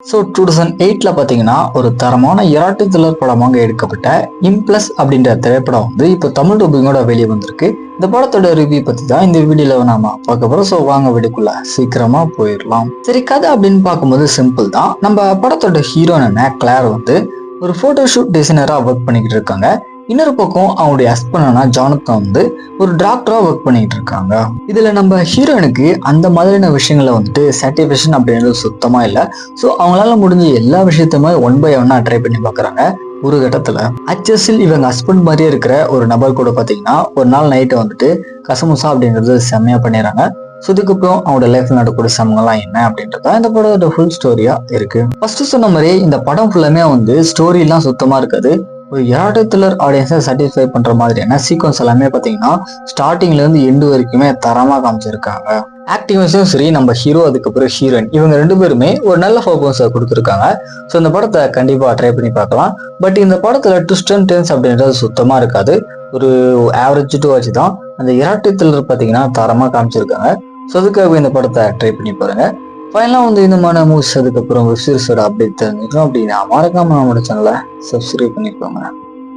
So 2008 பார்த்தீங்கன்னா ஒரு தரமான எராட்டு த்ரில்லர் படமாக எடுக்கப்பட்ட இம்ப்ளஸ் அப்படின்ற திரைப்படம் வந்து இப்போ தமிழ் டப்பிங்கோட வெளியே வந்திருக்கு. இந்த படத்தோட ரிவ்யூ பற்றி தான் இந்த வீடியோவில் நாம பார்க்க போகிறோம். ஸோ வாங்க வீடியோக்குள்ள சீக்கிரமா போயிடலாம். சரி, கதை அப்படின்னு பார்க்கும்போது சிம்பிள் தான். நம்ம படத்தோட ஹீரோயின கிளார் வந்து ஒரு போட்டோ ஷூட் டிசைனராக ஒர்க் பண்ணிக்கிட்டு இருக்காங்க. இன்னொரு பக்கம் அவங்களுடைய ஹஸ்பண்டான ஜானத்தன் வந்து ஒரு டாக்டரா ஒர்க் பண்ணிட்டு இருக்காங்க. இதுல நம்ம ஹீரோயினுக்கு அந்த மாதிரியான விஷயங்களை வந்துட்டு சாட்டிஸ்ஃபேக்ஷன் அப்படின்றது சுத்தமா இல்லை. ஸோ அவங்களால முடிஞ்ச எல்லா விஷயத்தையுமே ஒன் பை ஒன்னா ட்ரை பண்ணி பார்க்குறாங்க. ஒரு கட்டத்துல அச்சஸில் இவங்க ஹஸ்பண்ட் மாதிரியே இருக்கிற ஒரு நபர் கூட பாத்தீங்கன்னா ஒரு நாள் நைட்டு வந்துட்டு கசமுசா அப்படின்றது செம்மையா பண்ணிடுறாங்க. ஸோ இதுக்கப்புறம் அவங்களோட லைஃப்ல நடக்கூடிய சமங்கள்லாம் என்ன அப்படின்றத இந்த படத்தோட ஃபுல் ஸ்டோரியா இருக்கு. ஃபர்ஸ்ட் சொன்ன மாதிரி இந்த படம் ஃபுல்லாமே வந்து ஸ்டோரி எல்லாம் சுத்தமா இருக்காது. ஒரு எராட்டு த்ரில்லர் ஆடியன்ஸை சாட்டிஸ்ஃபை பண்ற மாதிரியான சீக்வன்ஸ் எல்லாமே பார்த்தீங்கன்னா ஸ்டார்டிங்ல இருந்து எண்டு வரைக்குமே தரமா காமிச்சிருக்காங்க. ஆக்டிங்ஸும் சரி, நம்ம ஹீரோ அதுக்கப்புறம் ஹீரோயின் இவங்க ரெண்டு பேருமே ஒரு நல்ல பர்ஃபார்மன்ஸை கொடுத்துருக்காங்க. ஸோ இந்த படத்தை கண்டிப்பாக ட்ரை பண்ணி பார்க்கலாம். பட் இந்த படத்துல ட்விஸ்ட் அண்ட் டர்ன்ஸ் அப்படின்றது சுத்தமா இருக்காது. ஒரு ஆவரேஜ் டு வச்சு தான் அந்த எராட்டு த்ரில்லர் பார்த்தீங்கன்னா தரமா காமிச்சிருக்காங்க. ஸோ அதுக்காக இந்த படத்தை ட்ரை பண்ணி பாருங்க. ஃபைனலாக வந்து இந்த மாதிரி மூவிஸ் அதுக்கப்புறம் வெப் சீரிஸோட அப்டேட் தெரிஞ்சுக்கணும் அப்படின்னா மறக்காம நம்மளோட சேனலை சப்ஸ்கிரைப் பண்ணிக்கோங்க.